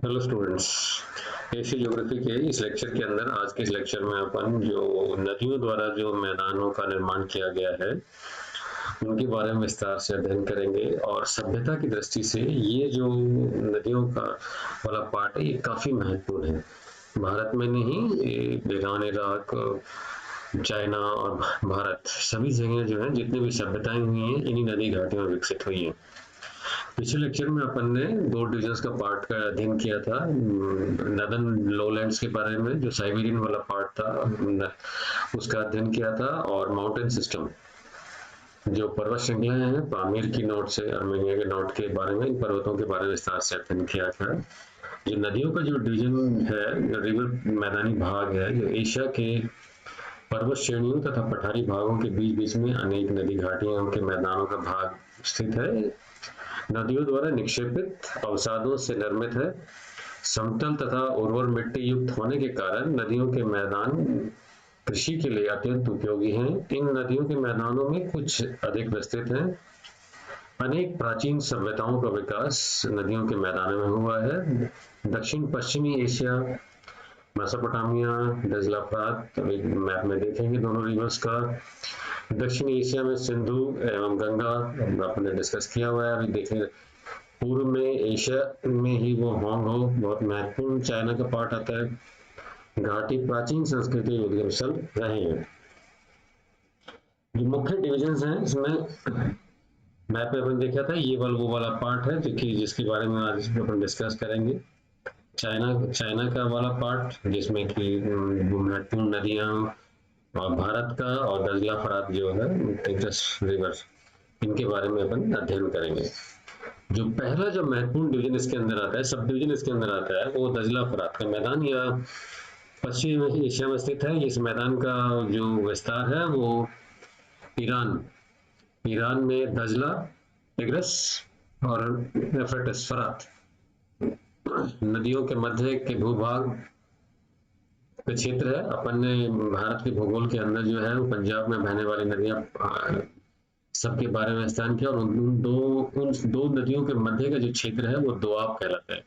Hello students. Asia geography के इस lecture के अंदर आज के इस लेक्चर में अपन जो नदियों द्वारा जो मैदानों का निर्माण किया गया है उनके बारे में विस्तार से अध्ययन करेंगे और सभ्यता की दृष्टि से ये जो नदियों का वाला पार्ट है ये काफी महत्वपूर्ण है। भारत में नहीं, ईरान, इराक, चाइना और भारत सभी जगह जो है जितनी भी सभ्यताएं हुई हैं इन्हीं नदी घाटियों में विकसित हुई हैं। पिछले लेक्चर में अपन ने दो डिविजन्स का पार्ट का अध्ययन किया था। नदन लोलैंड्स के बारे में जो साइबेरियन वाला पार्ट था उसका अध्ययन किया था, और माउंटेन सिस्टम जो पर्वत श्रृंखलाएं हैं पामीर की नोट से अर्मेनिया के नोट के बारे में, इन पर्वतों के बारे में विस्तार से अध्ययन किया था। जो नदियों का जो डिवीजन है, रिवर मैदानी भाग है, जो एशिया के पर्वत श्रेणियों तथा पठारी भागों के बीच बीच में अनेक नदी घाटियों के मैदानों का भाग स्थित है। नदियों द्वारा निक्षेपित अवसादों से निर्मित है। समतल तथा उर्वर मिट्टी युक्त होने के कारण नदियों के मैदान कृषि के लिए अत्यंत उपयोगी हैं। इन नदियों के मैदानों में कुछ अधिक विस्तृत हैं। अनेक प्राचीन सभ्यताओं का विकास नदियों के मैदानों में हुआ है। दक्षिण पश्चिमी एशिया, मेसोपोटामिया, दजला फ्रात, अभी मैप में देखेंगे दोनों रिवर्स का। दक्षिण एशिया में सिंधु एवं गंगा आपने डिस्कस किया हुआ है, अभी देखें। पूर्व में एशिया में ही वो होंग हो बहुत महत्वपूर्ण चाइना का पार्ट आता है। घाटी प्राचीन संस्कृति उद्गम स्थल रहे हैं। जो मुख्य डिविजन्स हैं इसमें मैप पे अपन देखा था, ये वो वाला पार्ट है जो कि जिसके बारे में आज अपन डिस्कस करेंगे। चाइना का वाला पार्ट जिसमें कि महत्वपूर्ण नदियां और भारत का, और दजला फरात जो है टिग्रिस रिवर, इनके बारे में अपन अध्ययन करेंगे। जो पहला जो महत्वपूर्ण डिवीजन इसके अंदर आता है, सब डिवीजन इसके अंदर आता है, वो दजला फरात का मैदान या पश्चिम एशिया में स्थित है। इस मैदान का जो विस्तार है वो ईरान में दजला, टिग्रिस और यूफ्रेटिस फरात नदियों के मध्य के भूभाग का क्षेत्र है। अपन ने भारत के भूगोल के अंदर जो है वो पंजाब में बहने वाली नदियां सबके बारे में स्थान किया, और उन दो नदियों के मध्य का जो क्षेत्र है वो दोआब कहलाता है।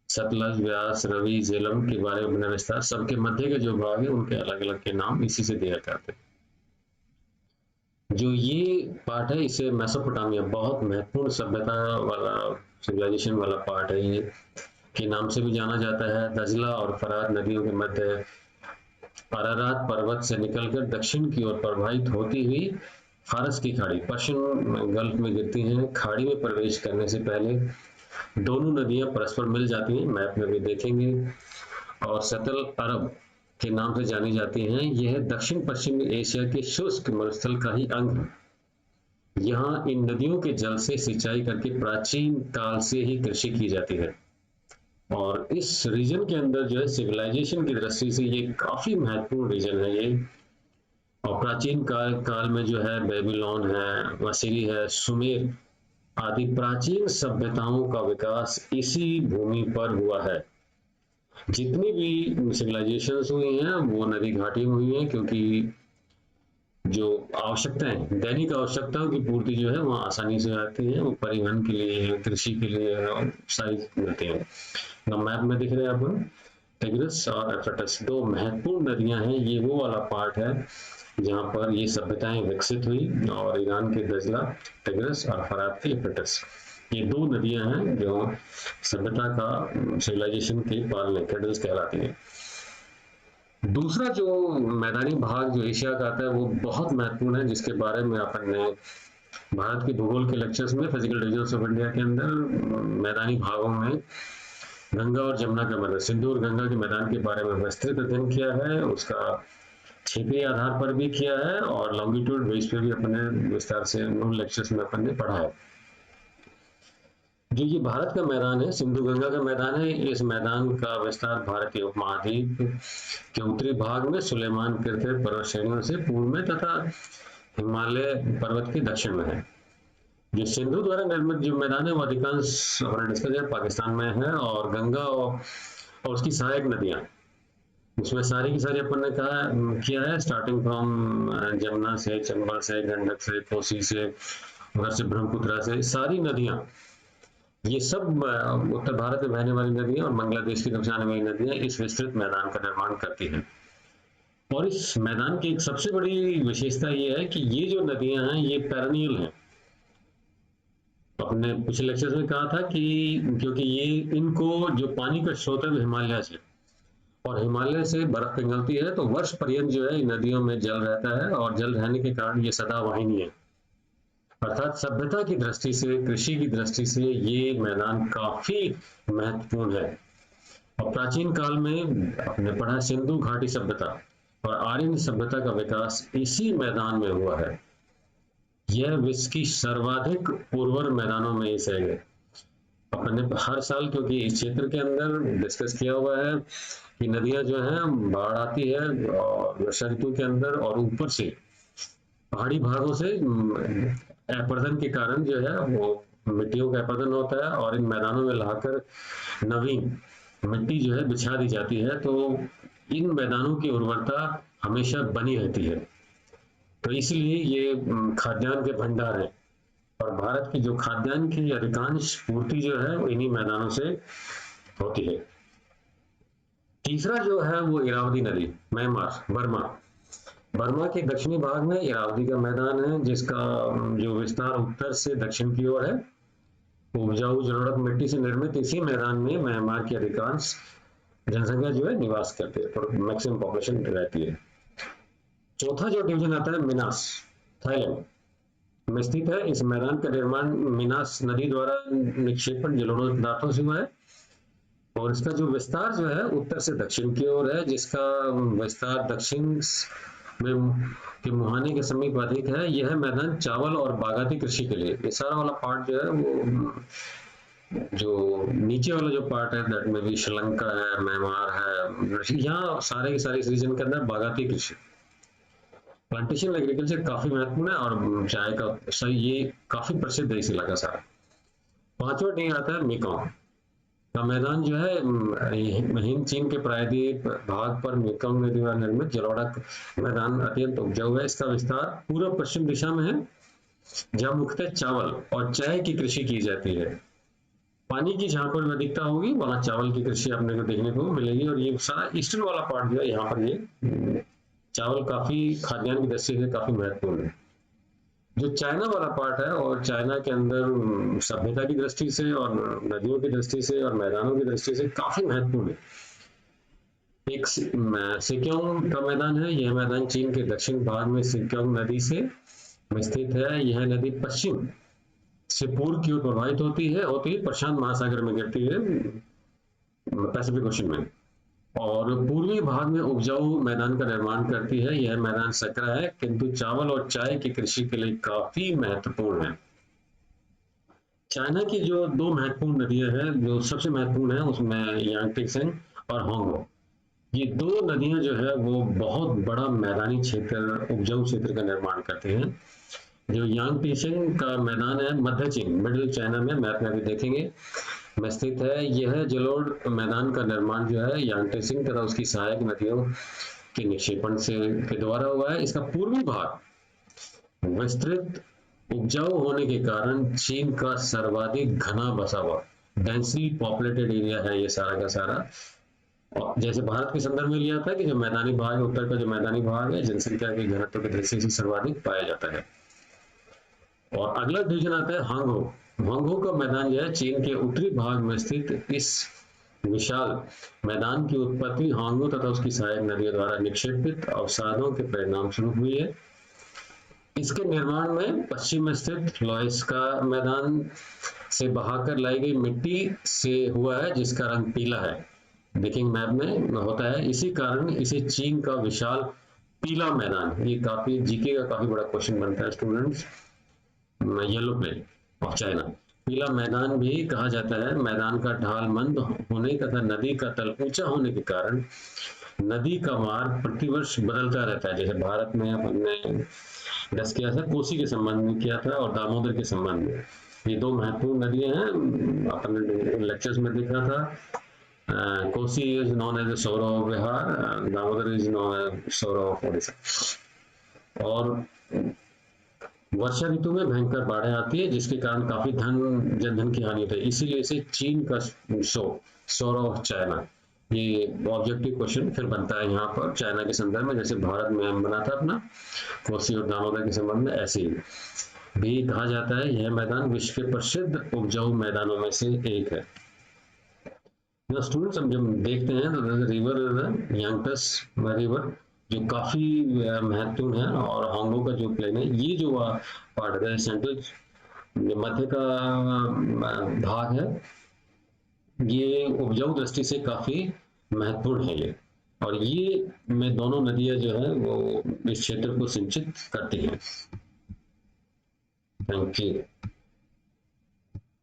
सतलज, व्यास, रवि, झेलम के बारे में विस्तार, सबके मध्य का जो भाग है उनके अलग अलग के नाम इसी से दिया जाते हैं। जो ये पार्ट है इसे मेसोपोटामिया, बहुत महत्वपूर्ण सभ्यता वाला सिविलाइजेशन वाला पार्ट है, ये के नाम से भी जाना जाता है। दजला और फरात नदियों के मध्य अरारात पर्वत से निकलकर दक्षिण की ओर प्रवाहित होती हुई फारस की खाड़ी पर्शियन गल्फ में गिरती हैं। खाड़ी में प्रवेश करने से पहले दोनों नदियां परस्पर मिल जाती हैं, मैप में भी देखेंगे, और सतल अरब के नाम से जानी जाती हैं। यह दक्षिण पश्चिमी एशिया के शुष्क मरुस्थल का ही अंग है। यहाँ इन नदियों के जल से सिंचाई करके प्राचीन काल से ही कृषि की जाती है, और इस रीजन के अंदर जो है सिविलाइजेशन की दृष्टि से ये काफी महत्वपूर्ण रीजन है ये। और प्राचीन काल में जो है बेबीलोन है, मसीरी है, सुमेर आदि प्राचीन सभ्यताओं का विकास इसी भूमि पर हुआ है। जितनी भी सिविलाइजेशंस हुई हैं वो नदी घाटी में हुई हैं, क्योंकि जो आवश्यकताएं, दैनिक आवश्यकताओं की पूर्ति जो है वहाँ आसानी से आती है। वो परिवहन के लिए, कृषि के लिए और सारी मिलती है। मैप में दिख रहे हैं आपको टिग्रिस और यूफ्रेटिस दो महत्वपूर्ण नदियां हैं। ये वो वाला पार्ट है जहाँ पर ये सभ्यताएं विकसित हुई, और ईरान के दजला, टिग्रिस और फरात के यूफ्रेटिस, ये दो नदियां हैं जो सभ्यता का, सिविलाइजेशन की पालने क्रैडल्स कहलाती हैं। दूसरा जो मैदानी भाग जो एशिया का आता है वो बहुत महत्वपूर्ण है, जिसके बारे में अपन ने भारत के भूगोल के लेक्चर्स में फिजिकल डिविजन्स ऑफ इंडिया के अंदर मैदानी भागों में गंगा और जमुना का मैदान, सिंधु और गंगा के मैदान के बारे में विस्तृत अध्ययन किया है। उसका क्षेत्रीय आधार पर भी किया है, और लॉन्गिट्यूड बेस पे भी अपने विस्तार से उन लेक्चर्स में अपन ने पढ़ा है। जो ये भारत का मैदान है, सिंधु गंगा का मैदान है, इस मैदान का विस्तार भारतीय उपमहाद्वीप के उत्तरी भाग में सुलेमान कृत पर्वत श्रेणियों से पूर्व में तथा हिमालय पर्वत के दक्षिण में है। जो सिंधु द्वारा निर्मित जो मैदान है वो अधिकांश डिस्कस है पाकिस्तान में है, और गंगा और उसकी सहायक नदियां उसमें सारी की सारी अपन ने कहा किया है, स्टार्टिंग फ्रॉम जमुना से, चंबल से, गंडक से, कोसी से, उधर से ब्रह्मपुत्र से, सारी नदियां ये सब उत्तर भारत में बहने वाली नदियां और बांग्लादेश की तरफ से आने वाली नदियां इस विस्तृत मैदान का निर्माण करती हैं। और इस मैदान की एक सबसे बड़ी विशेषता ये है कि ये जो नदियां हैं ये पेरेनियल हैं। अपने पिछले लेक्चर्स में कहा था कि क्योंकि ये इनको जो पानी का स्रोत है वो हिमालय से, और हिमालय से बर्फ पिघलती है, तो वर्ष पर्यंत जो है इन नदियों में जल रहता है, और जल रहने के कारण ये सदावाहिनी है। अर्थात सभ्यता की दृष्टि से, कृषि की दृष्टि से ये मैदान काफी महत्वपूर्ण है। और प्राचीन काल में आपने पढ़ा सिंधु घाटी सभ्यता और आर्यन सभ्यता का विकास इसी मैदान में हुआ है। यह विश्व की सर्वाधिक उर्वर मैदानों में से है। अपन ने हर साल, क्योंकि इस क्षेत्र के अंदर डिस्कस किया हुआ है कि नदियां जो हैं बाढ़ आती है और वर्षा ऋतु के अंदर, और ऊपर से पहाड़ी भागों से अपरदन के कारण जो है वो मिट्टियों का अपरदन होता है, और इन मैदानों में लाकर नवीन मिट्टी जो है बिछा दी जाती है, तो इन मैदानों की उर्वरता हमेशा बनी रहती है। तो इसलिए ये खाद्यान्न के भंडार है, और भारत की जो खाद्यान्न की अधिकांश पूर्ति जो है वो इन्हीं मैदानों से होती है। तीसरा जो है वो इरावदी नदी, म्यांमार, बर्मा। बर्मा के दक्षिणी भाग में इरावदी का मैदान है, जिसका जो विस्तार उत्तर से दक्षिण की ओर है। उपजाऊ जलोढ़ मिट्टी से निर्मित इसी मैदान में म्यांमार की अधिकांश जनसंख्या जो है निवास करती है, तो मैक्सिमम पॉपुलेशन रहती है। चौथा जो डिवीजन आता है मिनास, थाईलैंड में स्थित है। इस मैदान का निर्माण मिनास नदी द्वारा निक्षेपण जलोढ़ पदार्थों से हुआ है, और इसका जो विस्तार जो है उत्तर से दक्षिण की ओर है, जिसका विस्तार दक्षिण में के मुहाने के समीप अधिक है। यह मैदान चावल और बागाती कृषि के लिए, ये सारा वाला पार्ट जो है वो, जो नीचे वाला जो पार्ट है दैट में भी श्रीलंका है, म्यांमार है, यहाँ सारे के सारे इस रीजन के अंदर बागाती कृषि, प्लांटेशन एग्रीकल्चर काफी महत्वपूर्ण है, और चाय का सही ये काफी प्रसिद्ध है इस इलाका सारा। पांचवा डी आता है मेकॉन्ग का मैदान जो है हिंद चीन के प्रायद्वीप भाग पर मेकॉन्ग नदी द्वारा निर्मित जलोढ़ मैदान अत्यंत उपजाऊ है। इसका विस्तार पूर्व पश्चिम दिशा में है, जहाँ मुख्यतः चावल और चाय की कृषि की जाती है। पानी की जहाँ पर अधिकता होगी वहां चावल की कृषि अपने को देखने को मिलेगी, और ये सारा ईस्टर्न वाला पार्ट जो है यहाँ पर ये चावल काफी खाद्यान्न की दृष्टि से काफी महत्वपूर्ण है। जो चाइना वाला पार्ट है, और चाइना के अंदर सभ्यता की दृष्टि से और नदियों की दृष्टि से और मैदानों की दृष्टि से काफी महत्वपूर्ण है। एक सिक्योंग का मैदान है। यह मैदान चीन के दक्षिण भाग में सिक्योंग नदी से स्थित है। यह नदी पश्चिम से पूर्व की ओर प्रवाहित होती है प्रशांत महासागर में गिरती है, पैसिफिक ओशन में, और पूर्वी भाग में उपजाऊ मैदान का निर्माण करती है। यह मैदान सकरा है, किंतु चावल और चाय की कृषि के लिए काफी महत्वपूर्ण है। चाइना की जो दो महत्वपूर्ण नदियां हैं, जो सबसे महत्वपूर्ण है उसमें यांगत्से और होंगो, ये दो नदियां जो है वो बहुत बड़ा मैदानी क्षेत्र, उपजाऊ क्षेत्र का निर्माण करते हैं। जो यांगत्से का मैदान है मध्य चीन, मिडिल चाइना में, मैप में भी देखेंगे में स्थित है। यह जलोढ़ मैदान का निर्माण जो है यांगत्से तथा उसकी सहायक नदियों के निक्षेपण से के द्वारा हुआ है। इसका पूर्वी भाग विस्तृत उपजाऊ होने के कारण चीन का सर्वाधिक घना बसा हुआ डेंसली पॉपुलेटेड एरिया है ये सारा का सारा। और जैसे भारत के संदर्भ में लिया था कि जो मैदानी भाग है, उत्तर का जो मैदानी भाग है जनसंख्या के घनत्व की दृष्टि से सर्वाधिक पाया जाता है। और अगला डिवीजन आता है हांगहो। हांगहो का मैदान जो है चीन के उत्तरी भाग में स्थित इस विशाल मैदान की उत्पत्ति हांगहो तथा उसकी सहायक नदियों द्वारा निक्षेपित अवसादों के परिणाम स्वरूप हुई है। इसके निर्माण में पश्चिम में स्थित लोएस का मैदान से बहाकर लाई गई मिट्टी से हुआ है, जिसका रंग पीला है, देखेंगे मैप में होता है। इसी कारण इसे चीन का विशाल पीला मैदान, ये काफी जीके का काफी बड़ा क्वेश्चन बनता है students, yellow plain of China, पीला मैदान भी कहा जाता है। मैदान का ढाल मंद होने तथा नदी का तल ऊंचा होने के कारण नदी का मार्ग प्रतिवर्ष बदलता रहता है। जैसे भारत में हमने डिस्कस किया था, कोसी के संबंध में किया था और दामोदर के संबंध में, ये दो महत्वपूर्ण नदियां हैं। अपने लेक्चर्स में देखा था, Kosi is known as sorrow of Bihar, Damodar is known as sorrow of Odisha. और वर्षा ऋतु में भयंकर बाढ़ें आती है जिसके कारण काफी जनधन की हानि होती है, इसीलिए इसे चीन का शोर ऑफ चाइना, ये ऑब्जेक्टिव क्वेश्चन फिर बनता है यहाँ पर चाइना के संदर्भ में, जैसे भारत में बना था अपना कोसी और दामोदर के संबंध में, ऐसे ही भी कहा जाता है यह मैदान विश्व के प्रसिद्ध उपजाऊ मैदानों में से एक है। स्टूडेंट्स हम जब देखते हैं तो रिवर यांगटस रिवर जो काफी महत्वपूर्ण है, और हांगो का जो प्लेन है, ये जो पार्ट है सेंट्रल जो मध्य का भाग है, ये उपजाऊ दृष्टि से काफी महत्वपूर्ण है ये, और ये में दोनों नदियां जो है वो इस क्षेत्र को सिंचित करती हैं। Thank you.